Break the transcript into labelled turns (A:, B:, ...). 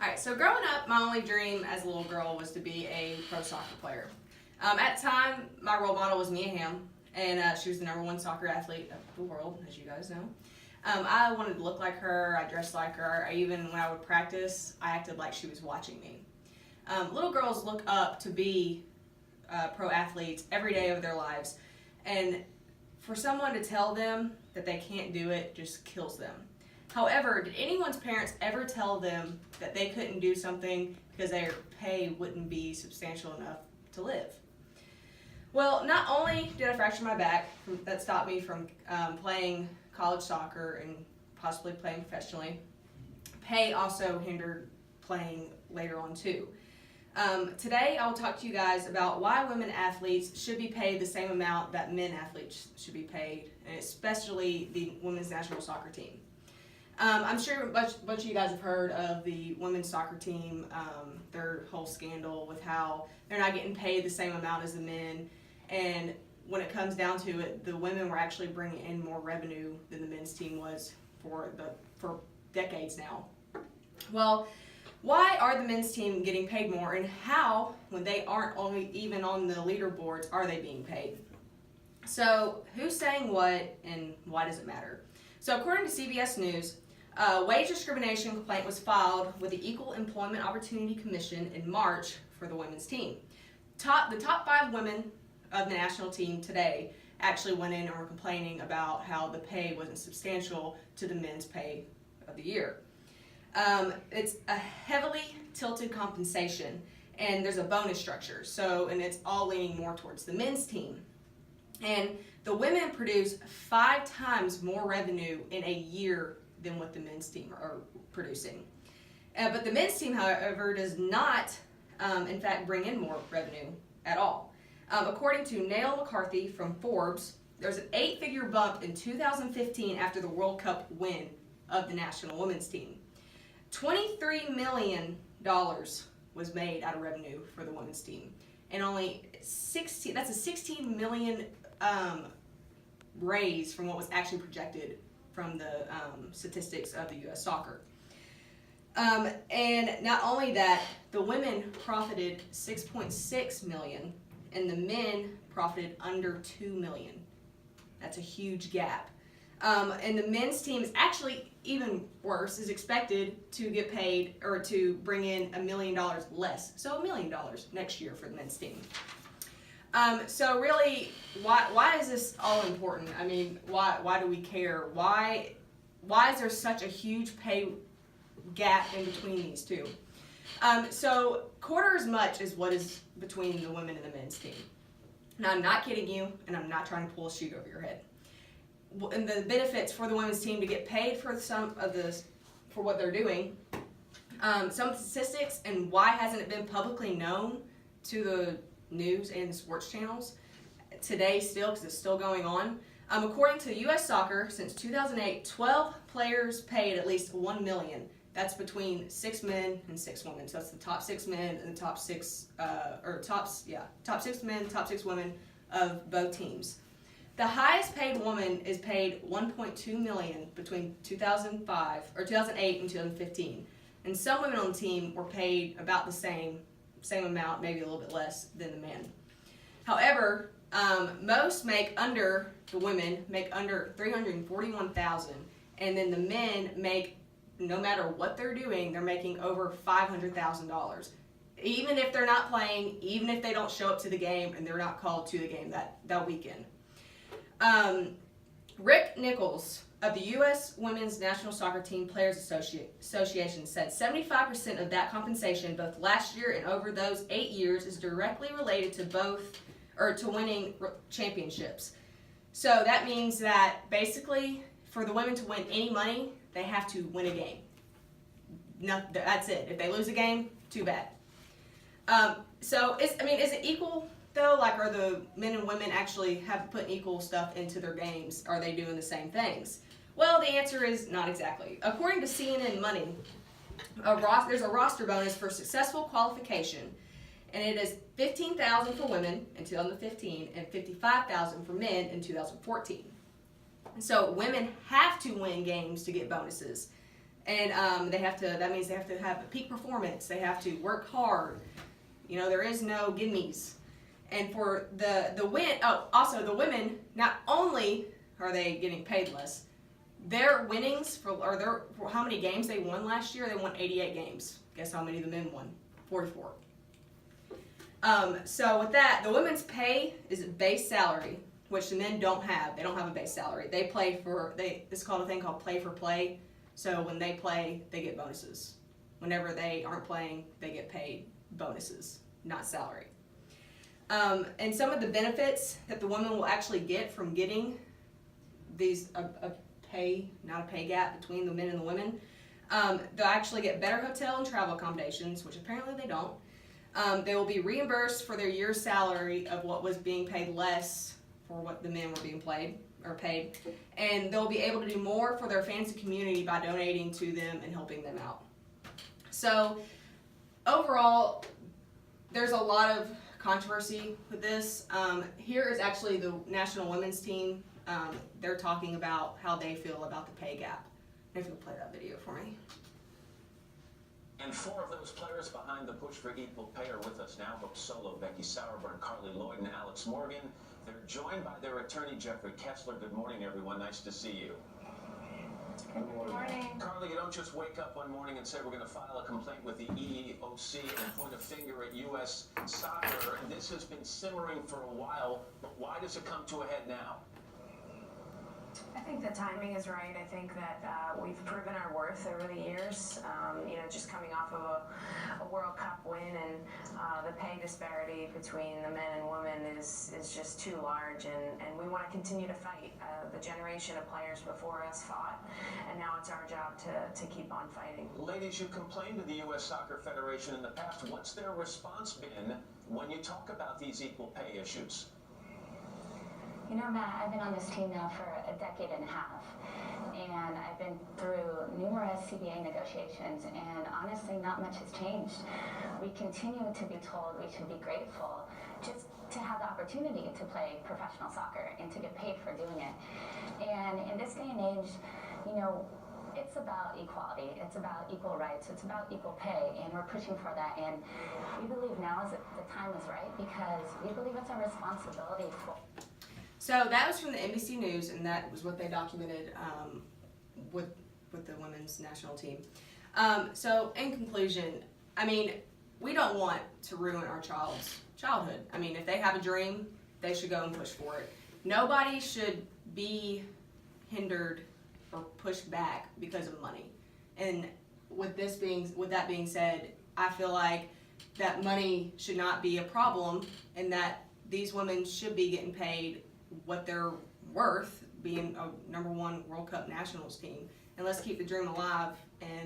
A: Alright, so growing up, my only dream as a little girl was to be a pro soccer player. At the time, my role model was Mia Hamm, and she was the #1 soccer athlete of the world, as you guys know. I wanted to look like her, I dressed like her, even when I would practice, I acted like she was watching me. Little girls look up to be pro athletes every day of their lives, and for someone to tell them that they can't do it just kills them. However, did anyone's parents ever tell them that they couldn't do something because their pay wouldn't be substantial enough to live? Well, not only did I fracture my back, that stopped me from playing college soccer and possibly playing professionally, pay also hindered playing later on too. Today I will talk to you guys about why women athletes should be paid the same amount that men athletes should be paid, and especially the women's national soccer team. I'm sure a bunch of you guys have heard of the women's soccer team, their whole scandal with how they're not getting paid the same amount as the men, and when it comes down to it, the women were actually bringing in more revenue than the men's team was for decades now. Well, why are the men's team getting paid more, and how, when they aren't even on the leaderboards, are they being paid? So, who's saying what, and why does it matter? So, according to CBS News, a wage discrimination complaint was filed with the Equal Employment Opportunity Commission in March for the women's team. The top 5 women of the national team today actually went in and were complaining about how the pay wasn't substantial to the men's pay of the year. It's a heavily tilted compensation, and there's a bonus structure, and it's all leaning more towards the men's team. And the women produce 5 times more revenue in a year than what the men's team are producing. But the men's team, however, does not, in fact, bring in more revenue at all. According to Neil McCarthy from Forbes, there's an 8-figure bump in 2015 after the World Cup win of the national women's team. $23 million was made out of revenue for the women's team, and only that's a $16 million raise from what was actually projected from the statistics of the U.S. soccer. And not only that, the women profited $6.6 million, and the men profited under $2 million. That's a huge gap. And the men's team is actually even worse, is expected to get paid or to bring in $1 million less. So $1 million next year for the men's team. So really, why is this all important? I mean, why do we care? Why is there such a huge pay gap in between these two? So quarter as much is what is between the women and the men's team. Now, I'm not kidding you, and I'm not trying to pull a sheet over your head. And the benefits for the women's team to get paid for for what they're doing, some statistics, and why hasn't it been publicly known to the news and the sports channels today still, because it's still going on. According to U.S. Soccer, since 2008, 12 players paid at least $1 million. That's between 6 men and 6 women. So that's the top 6 men and the top 6 men, top 6 women of both teams. The highest paid woman is paid $1.2 million between 2008 and 2015, and some women on the team were paid about the same amount, maybe a little bit less than the men. However, most the women make under $341,000, and then the men make, no matter what they're doing, they're making over $500,000. Even if they're not playing, even if they don't show up to the game and they're not called to the game that weekend. Rick Nichols of the U.S. Women's National Soccer Team Players Association said 75% of that compensation, both last year and over those 8 years, is directly related to winning championships. So that means that basically, for the women to win any money, they have to win a game. No, that's it. If they lose a game, too bad. So is it equal though? Like, are the men and women actually putting equal stuff into their games? Are they doing the same things? Well, the answer is not exactly. According to CNN Money, there's a roster bonus for successful qualification, and it is $15,000 for women in 2015 and $55,000 for men in 2014. So women have to win games to get bonuses, And that means they have to have a peak performance. They have to work hard. You know, there is no gimmies. And for the women, not only are they getting paid less, their winnings for how many games they won last year, they won 88 games. Guess how many the men won? 44. So with that, the women's pay is a base salary, which the men don't have. They don't have a base salary. They play for, it's called a thing called play for play. So when they play, they get bonuses. Whenever they aren't playing, they get paid bonuses, not salary. And some of the benefits that the women will actually get from getting these, not a pay gap between the men and the women, they'll actually get better hotel and travel accommodations, which apparently they don't. They will be reimbursed for their year's salary of what was being paid less for what the men were being paid. And they'll be able to do more for their fantasy community by donating to them and helping them out. So overall, there's a lot of controversy with this. Here is actually the national women's team. They're talking about how they feel about the pay gap. If you'll play that video for me.
B: And four of those players behind the push for equal pay are with us now. Hope Solo, Becky Sauerbrunn, Carly Lloyd, and Alex Morgan. They're joined by their attorney, Jeffrey Kessler. Good morning, everyone. Nice to see you.
C: Good morning.
B: Carly, you don't just wake up one morning and say we're going to file a complaint with the EEOC and point a finger at U.S. soccer. This has been simmering for a while, but why does it come to a head now?
C: I think the timing is right. I think that we've proven our worth over the years. Just coming off of a World Cup win, and the pay disparity between the men and women is just too large, and we want to continue to fight. The generation of players before us fought, and now it's our job to keep on fighting.
B: Ladies, you complained to the U.S. Soccer Federation in the past. What's their response been when you talk about these equal pay issues?
D: You know, Matt, I've been on this team now for a decade and a half, and I've been through numerous CBA negotiations, and honestly, not much has changed. We continue to be told we should be grateful just to have the opportunity to play professional soccer and to get paid for doing it. And in this day and age, it's about equality, it's about equal rights, it's about equal pay, and we're pushing for that. And we believe now is the time is right, because we believe it's our responsibility for.
A: So that was from the NBC News, and that was what they documented with the women's national team. So in conclusion, I mean, we don't want to ruin our child's childhood. I mean, if they have a dream, they should go and push for it. Nobody should be hindered or pushed back because of money. And with that being said, I feel like that money should not be a problem, and that these women should be getting paid what they're worth, being a #1 World Cup nationals team. And let's keep the dream alive. And